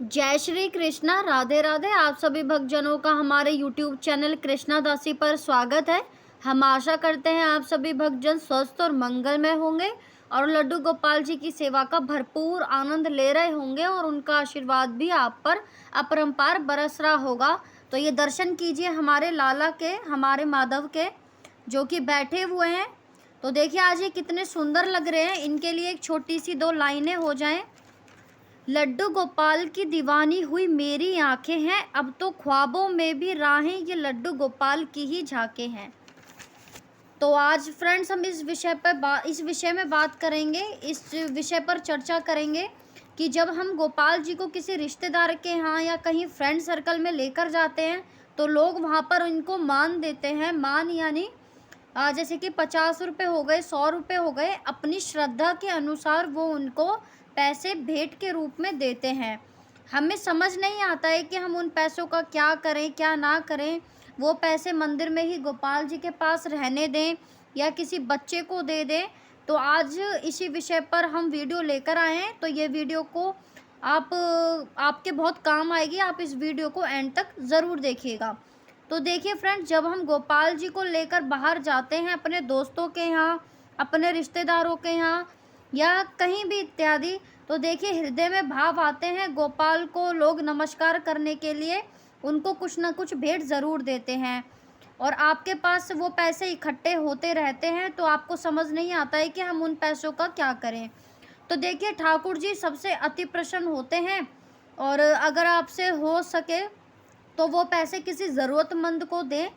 जय श्री कृष्णा, राधे राधे। आप सभी भक्तजनों का हमारे YouTube चैनल कृष्णा दासी पर स्वागत है। हम आशा करते हैं आप सभी भक्तजन स्वस्थ और मंगलमय होंगे और लड्डू गोपाल जी की सेवा का भरपूर आनंद ले रहे होंगे और उनका आशीर्वाद भी आप पर अपरंपार बरस रहा होगा। तो ये दर्शन कीजिए हमारे लाला के, हमारे माधव के, जो कि बैठे हुए हैं। तो देखिए आज ये कितने सुंदर लग रहे हैं। इनके लिए एक छोटी सी 2 लाइनें हो जाएं। लड्डू गोपाल की दीवानी हुई मेरी आंखें हैं, अब तो ख्वाबों में भी राहें ये लड्डू गोपाल की ही झांकें हैं। तो आज फ्रेंड्स हम इस विषय में बात करेंगे, इस विषय पर चर्चा करेंगे कि जब हम गोपाल जी को किसी रिश्तेदार के यहाँ या कहीं फ्रेंड सर्कल में लेकर जाते हैं तो लोग वहाँ पर उनको मान देते हैं। मान यानी जैसे कि 50 रुपये हो गए, 100 रुपये हो गए, अपनी श्रद्धा के अनुसार वो उनको पैसे भेंट के रूप में देते हैं। हमें समझ नहीं आता है कि हम उन पैसों का क्या करें क्या ना करें। वो पैसे मंदिर में ही गोपाल जी के पास रहने दें या किसी बच्चे को दे दें। तो आज इसी विषय पर हम वीडियो लेकर आए हैं। तो ये वीडियो को आपके बहुत काम आएगी। आप इस वीडियो को एंड तक ज़रूर देखिएगा। तो देखिए फ्रेंड्स, जब हम गोपाल जी को लेकर बाहर जाते हैं अपने दोस्तों के यहाँ, अपने रिश्तेदारों के यहाँ या कहीं भी इत्यादि, तो देखिए हृदय में भाव आते हैं। गोपाल को लोग नमस्कार करने के लिए उनको कुछ ना कुछ भेंट ज़रूर देते हैं और आपके पास वो पैसे इकट्ठे होते रहते हैं। तो आपको समझ नहीं आता है कि हम उन पैसों का क्या करें। तो देखिए ठाकुर जी सबसे अति प्रसन्न होते हैं और अगर आपसे हो सके तो वो पैसे किसी ज़रूरतमंद को दें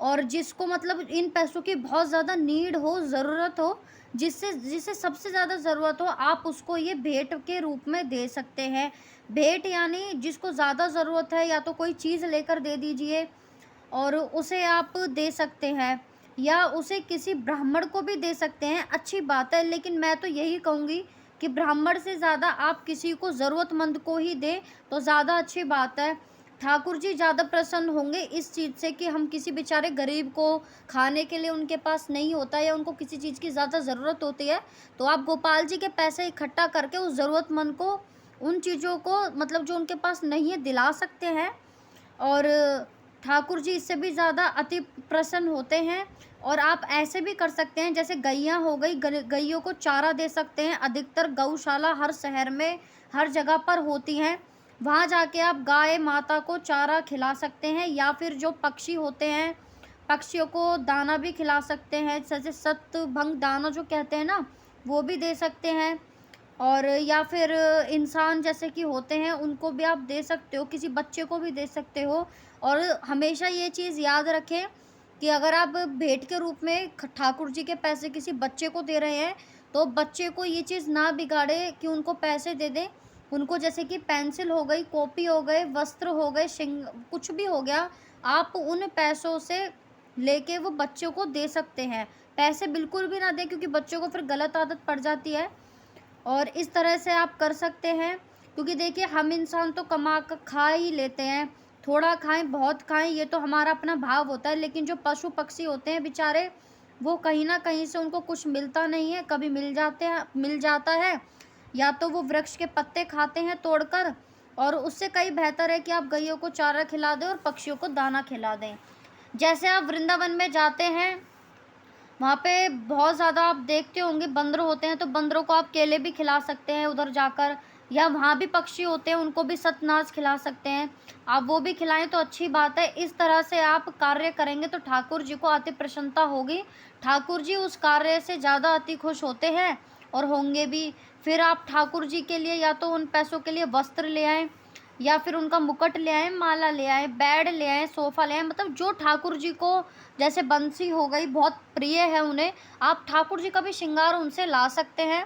और जिसको मतलब इन पैसों की बहुत ज़्यादा नीड हो, ज़रूरत हो, जिसे सबसे ज़्यादा ज़रूरत हो, आप उसको ये भेंट के रूप में दे सकते हैं। भेंट यानी जिसको ज़्यादा ज़रूरत है या तो कोई चीज़ लेकर दे दीजिए और उसे आप दे सकते हैं या उसे किसी ब्राह्मण को भी दे सकते हैं, अच्छी बात है। लेकिन मैं तो यही कहूँगी कि ब्राह्मण से ज़्यादा आप किसी को ज़रूरतमंद को ही दें तो ज़्यादा अच्छी बात है। ठाकुर जी ज़्यादा प्रसन्न होंगे इस चीज़ से कि हम किसी बेचारे गरीब को खाने के लिए उनके पास नहीं होता या उनको किसी चीज़ की ज़्यादा ज़रूरत होती है, तो आप गोपाल जी के पैसे इकट्ठा करके उस ज़रूरतमंद को उन चीज़ों को मतलब जो उनके पास नहीं है दिला सकते हैं। और ठाकुर जी इससे भी ज़्यादा अति प्रसन्न होते हैं। और आप ऐसे भी कर सकते हैं, जैसे गैयाँ हो गई, गैयों को चारा दे सकते हैं। अधिकतर गौशाला हर शहर में हर जगह पर होती हैं, वहाँ जाके आप गाय माता को चारा खिला सकते हैं। या फिर जो पक्षी होते हैं, पक्षियों को दाना भी खिला सकते हैं, जैसे सत्भंग दाना जो कहते हैं ना, वो भी दे सकते हैं। और या फिर इंसान जैसे कि होते हैं उनको भी आप दे सकते हो, किसी बच्चे को भी दे सकते हो। और हमेशा ये चीज़ याद रखें कि अगर आप भेंट के रूप में ठाकुर जी के पैसे किसी बच्चे को दे रहे हैं तो बच्चे को ये चीज़ ना बिगाड़े कि उनको पैसे दे दें। उनको जैसे कि पेंसिल हो गई, कॉपी हो गए, वस्त्र हो गए, कुछ भी हो गया, आप उन पैसों से लेके वो बच्चों को दे सकते हैं। पैसे बिल्कुल भी ना दें क्योंकि बच्चों को फिर गलत आदत पड़ जाती है। और इस तरह से आप कर सकते हैं क्योंकि देखिए हम इंसान तो कमा कर खा ही लेते हैं, थोड़ा खाएं बहुत खाएं ये तो हमारा अपना भाव होता है। लेकिन जो पशु पक्षी होते हैं बेचारे, वो कहीं ना कहीं से उनको कुछ मिलता नहीं है, कभी मिल जाता है या तो वो वृक्ष के पत्ते खाते हैं तोड़कर। और उससे कहीं बेहतर है कि आप गैयों को चारा खिला दें और पक्षियों को दाना खिला दें। जैसे आप वृंदावन में जाते हैं, वहाँ पे बहुत ज़्यादा आप देखते होंगे बंदर होते हैं, तो बंदरों को आप केले भी खिला सकते हैं उधर जाकर। या वहाँ भी पक्षी होते हैं, उनको भी सतनाज खिला सकते हैं, आप वो भी खिलाएं तो अच्छी बात है। इस तरह से आप कार्य करेंगे तो ठाकुर जी को अति प्रसन्नता होगी। ठाकुर जी उस कार्य से ज़्यादा अति खुश होते हैं और होंगे भी। फिर आप ठाकुर जी के लिए या तो उन पैसों के लिए वस्त्र ले आएँ या फिर उनका मुकुट ले आएँ, माला ले आएँ, बेड ले आएँ, सोफ़ा ले आएँ, मतलब जो ठाकुर जी को, जैसे बंसी हो गई बहुत प्रिय है उन्हें, आप ठाकुर जी का भी श्रृंगार उनसे ला सकते हैं।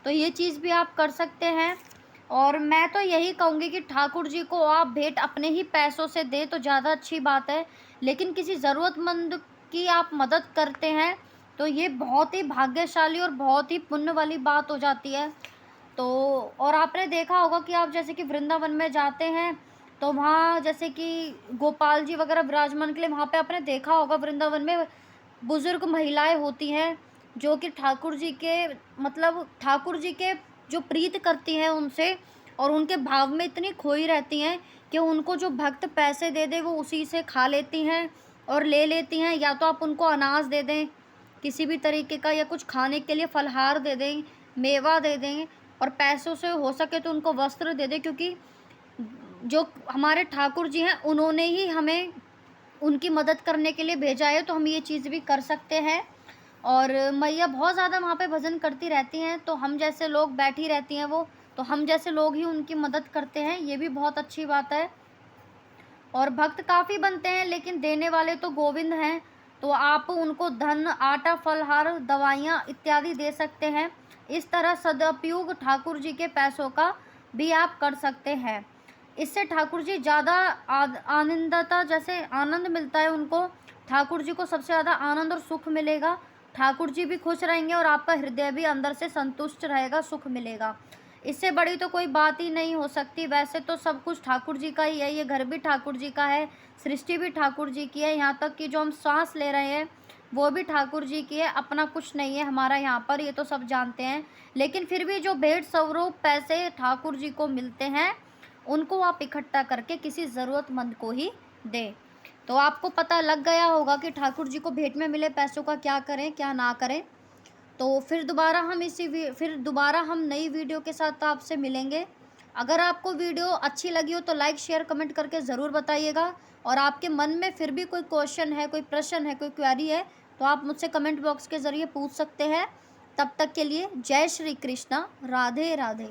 तो ये चीज़ भी आप कर सकते हैं। और मैं तो यही कहूँगी कि ठाकुर जी को आप भेंट अपने ही पैसों से दें तो ज़्यादा अच्छी बात है। लेकिन किसी ज़रूरतमंद की आप मदद करते हैं तो ये बहुत ही भाग्यशाली और बहुत ही पुण्य वाली बात हो जाती है। तो और आपने देखा होगा कि आप जैसे कि वृंदावन में जाते हैं तो वहाँ जैसे कि गोपाल जी वगैरह विराजमान के लिए वहाँ पे आपने देखा होगा वृंदावन में बुजुर्ग महिलाएं होती हैं जो कि ठाकुर जी के मतलब ठाकुर जी के जो प्रीत करती हैं उनसे, और उनके भाव में इतनी खोई रहती हैं कि उनको जो भक्त पैसे दे दे वो उसी से खा लेती हैं और ले लेती हैं। या तो आप उनको अनाज दे दें किसी भी तरीके का, या कुछ खाने के लिए फलहार दे दें, मेवा दे दें, और पैसों से हो सके तो उनको वस्त्र दे दें, क्योंकि जो हमारे ठाकुर जी हैं उन्होंने ही हमें उनकी मदद करने के लिए भेजा है, तो हम ये चीज़ भी कर सकते हैं। और मैया बहुत ज़्यादा वहाँ पे भजन करती रहती हैं, तो हम जैसे लोग बैठी रहती हैं वो, तो हम जैसे लोग ही उनकी मदद करते हैं, ये भी बहुत अच्छी बात है। और भक्त काफ़ी बनते हैं लेकिन देने वाले तो गोविंद हैं, तो आप उनको धन, आटा, फलहार, दवाइयाँ इत्यादि दे सकते हैं। इस तरह सदुपयोग ठाकुर जी के पैसों का भी आप कर सकते हैं। इससे ठाकुर जी ज़्यादा आनंदता, जैसे आनंद मिलता है उनको, ठाकुर जी को सबसे ज़्यादा आनंद और सुख मिलेगा। ठाकुर जी भी खुश रहेंगे और आपका हृदय भी अंदर से संतुष्ट रहेगा, सुख मिलेगा। इससे बड़ी तो कोई बात ही नहीं हो सकती। वैसे तो सब कुछ ठाकुर जी का ही है, ये घर भी ठाकुर जी का है, सृष्टि भी ठाकुर जी की है, यहाँ तक कि जो हम सांस ले रहे हैं वो भी ठाकुर जी की है, अपना कुछ नहीं है हमारा यहाँ पर, ये तो सब जानते हैं। लेकिन फिर भी जो भेंट स्वरूप पैसे ठाकुर जी को मिलते हैं उनको आप इकट्ठा करके किसी ज़रूरतमंद को ही दें। तो आपको पता लग गया होगा कि ठाकुर जी को भेंट में मिले पैसों का क्या करें क्या ना करें। तो फिर दोबारा हम नई वीडियो के साथ आपसे मिलेंगे। अगर आपको वीडियो अच्छी लगी हो तो लाइक, शेयर, कमेंट करके ज़रूर बताइएगा। और आपके मन में फिर भी कोई क्वेश्चन है, कोई प्रश्न है, कोई क्वेरी है, तो आप मुझसे कमेंट बॉक्स के ज़रिए पूछ सकते हैं। तब तक के लिए जय श्री कृष्णा, राधे राधे।